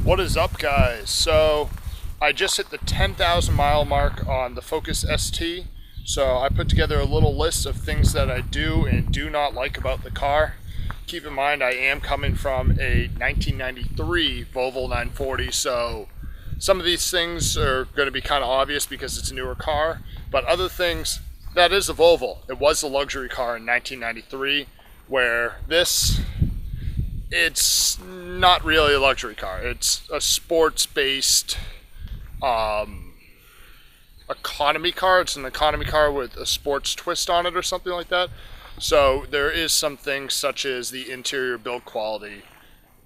What is up, guys? So I just hit the 10,000 mile mark on the Focus ST. So I put together a little list of things that I do and do not like about the car. Keep in mind I am coming from a 1993 Volvo 940, so some of these things are going to be kind of obvious because it's a newer car, but other things, that is a Volvo. It was a luxury car in 1993, where it's not really a luxury car. It's a sports-based economy car. It's an economy car with a sports twist on it or something like that. So there is some things such as the interior build quality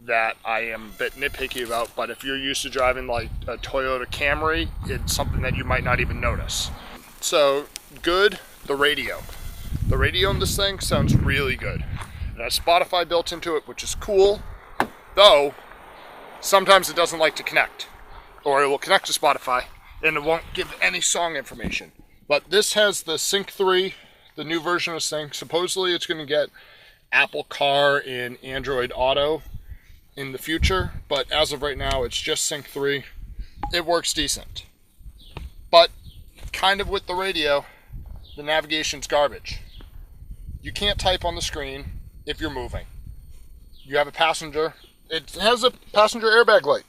that I am a bit nitpicky about, but if you're used to driving like a Toyota Camry, it's something that you might not even notice. So good, the radio. The radio in this thing sounds really good. It has Spotify built into it, which is cool, though sometimes it doesn't like to connect, or it will connect to Spotify and it won't give any song information. But this has the Sync 3, the new version of Sync. Supposedly it's going to get Apple Car and Android Auto in the future, but as of right now it's just Sync 3. It works decent, but kind of with the radio, the navigation's garbage. You can't type on the screen if you're moving. You have a passenger, it has a passenger airbag light.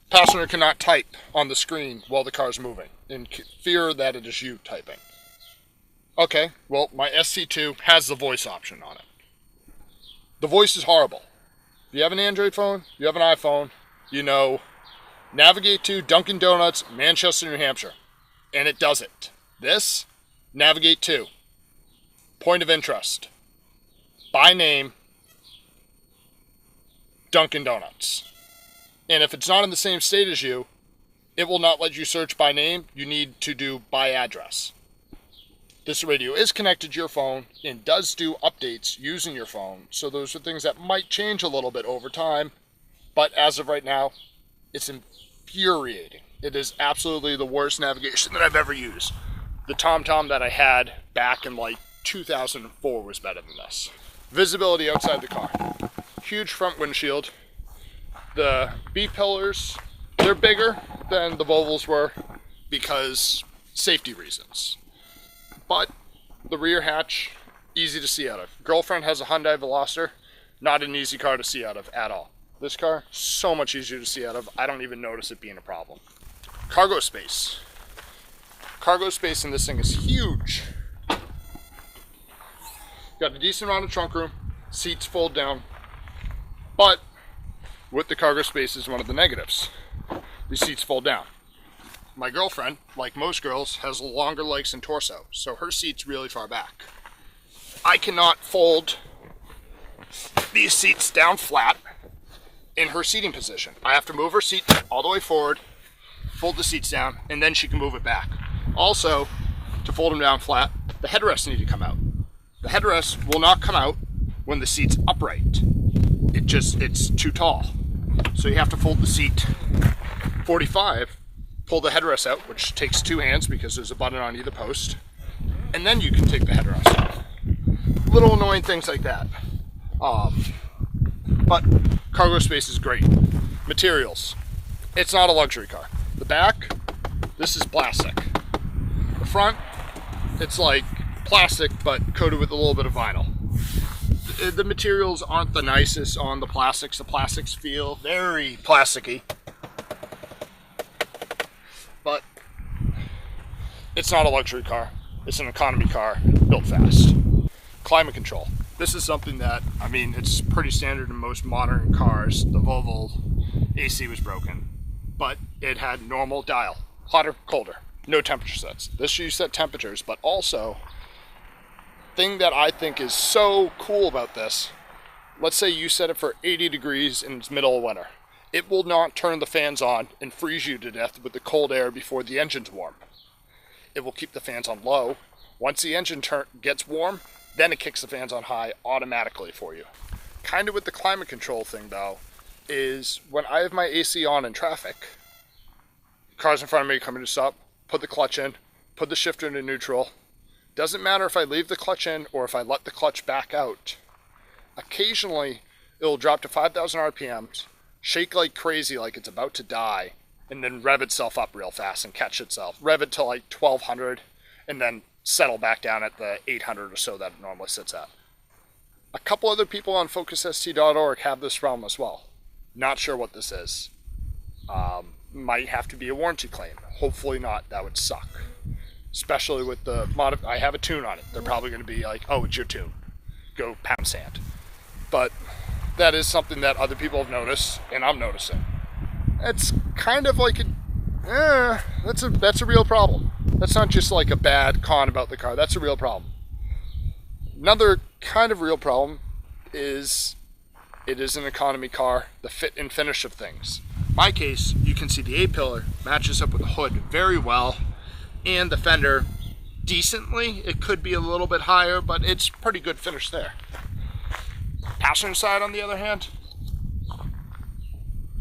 Passenger cannot type on the screen while the car's moving in fear that it is you typing. Okay, well, my SC2 has the voice option on it. The voice is horrible. If you have an Android phone, you have an iPhone, you know, navigate to Dunkin' Donuts, Manchester, New Hampshire, and it does it. This, navigate to point of interest, by name, Dunkin' Donuts. And if it's not in the same state as you, it will not let you search by name. You need to do by address. This radio is connected to your phone and does do updates using your phone. So those are things that might change a little bit over time. But as of right now, it's infuriating. It is absolutely the worst navigation that I've ever used. The TomTom that I had back in like 2004 was better than this. Visibility outside the car. Huge front windshield. The B-pillars, they're bigger than the Volvos were because safety reasons. But the rear hatch, easy to see out of. Girlfriend has a Hyundai Veloster, not an easy car to see out of at all. This car, so much easier to see out of. I don't even notice it being a problem. Cargo space. Cargo space in this thing is huge. Got a decent amount of trunk room, seats fold down, but with the cargo space is one of the negatives. The seats fold down. My girlfriend, like most girls, has longer legs and torso, so her seat's really far back. I cannot fold these seats down flat in her seating position. I have to move her seat all the way forward, fold the seats down, and then she can move it back. Also, to fold them down flat, the headrests need to come out. The headrest will not come out when the seat's upright. It's too tall. So you have to fold the seat 45, pull the headrest out, which takes two hands because there's a button on either post, and then you can take the headrest off. Little annoying things like that. But cargo space is great. Materials. It's not a luxury car. The back, this is plastic. The front, it's like plastic but coated with a little bit of vinyl. The materials aren't the nicest on the plastics. The plastics feel very plasticky. But it's not a luxury car. It's an economy car built fast. Climate control. This is something that, I mean, it's pretty standard in most modern cars. The Volvo AC was broken, but it had normal dial. Hotter, colder. No temperature sets. This you set temperatures, but also thing that I think is so cool about this, let's say you set it for 80 degrees in the middle of winter. It will not turn the fans on and freeze you to death with the cold air before the engine's warm. It will keep the fans on low. Once the engine gets warm, then it kicks the fans on high automatically for you. Kind of with the climate control thing though, is when I have my AC on in traffic, cars in front of me coming to stop, put the clutch in, put the shifter into neutral. Doesn't matter if I leave the clutch in or if I let the clutch back out. Occasionally, it'll drop to 5,000 RPMs, shake like crazy like it's about to die, and then rev itself up real fast and catch itself. Rev it to like 1200 and then settle back down at the 800 or so that it normally sits at. A couple other people on FocusST.org have this problem as well. Not sure what this is. Might have to be a warranty claim. Hopefully not. That would suck. Especially with the I have a tune on it. They're probably going to be like, oh, it's your tune. Go pound sand. But that is something that other people have noticed, and I'm noticing. It's kind of like that's a real problem. That's not just like a bad con about the car. That's a real problem. Another kind of real problem is it is an economy car, the fit and finish of things. In my case, you can see the A-pillar matches up with the hood very well, and the fender decently. It could be a little bit higher, but it's pretty good finish there. Passenger side, on the other hand,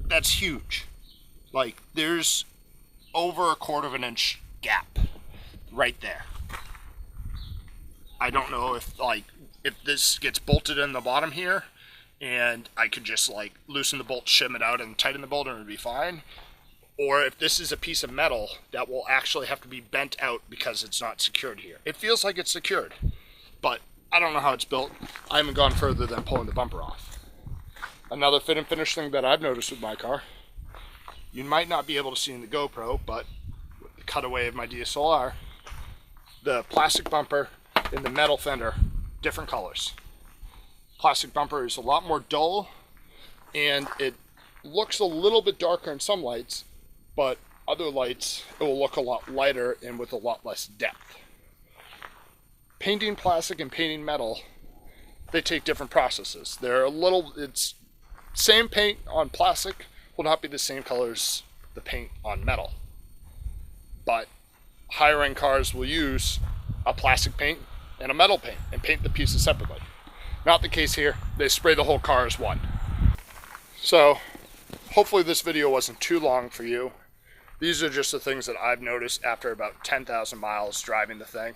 that's huge. Like, there's over 1/4 of an inch gap right there. I don't know if this gets bolted in the bottom here, and I could just like loosen the bolt, shim it out, and tighten the bolt, and it'd be fine. Or if this is a piece of metal that will actually have to be bent out because it's not secured here. It feels like it's secured, but I don't know how it's built. I haven't gone further than pulling the bumper off. Another fit and finish thing that I've noticed with my car, you might not be able to see in the GoPro, but with the cutaway of my DSLR, the plastic bumper and the metal fender, different colors. Plastic bumper is a lot more dull, and it looks a little bit darker in some lights, but other lights it will look a lot lighter and with a lot less depth. Painting plastic and painting metal, they take different processes. It's same paint on plastic will not be the same color as the paint on metal. But higher end cars will use a plastic paint and a metal paint and paint the pieces separately. Not the case here. They spray the whole car as one. So hopefully this video wasn't too long for you. These are just the things that I've noticed after about 10,000 miles driving the thing.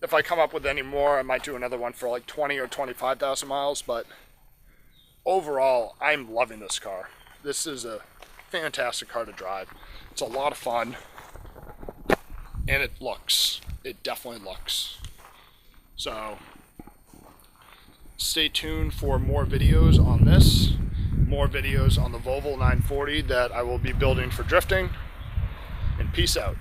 If I come up with any more, I might do another one for like 20 or 25,000 miles, but overall, I'm loving this car. This is a fantastic car to drive. It's a lot of fun, and it definitely looks. So stay tuned for more videos on this, more videos on the Volvo 940 that I will be building for drifting, and peace out.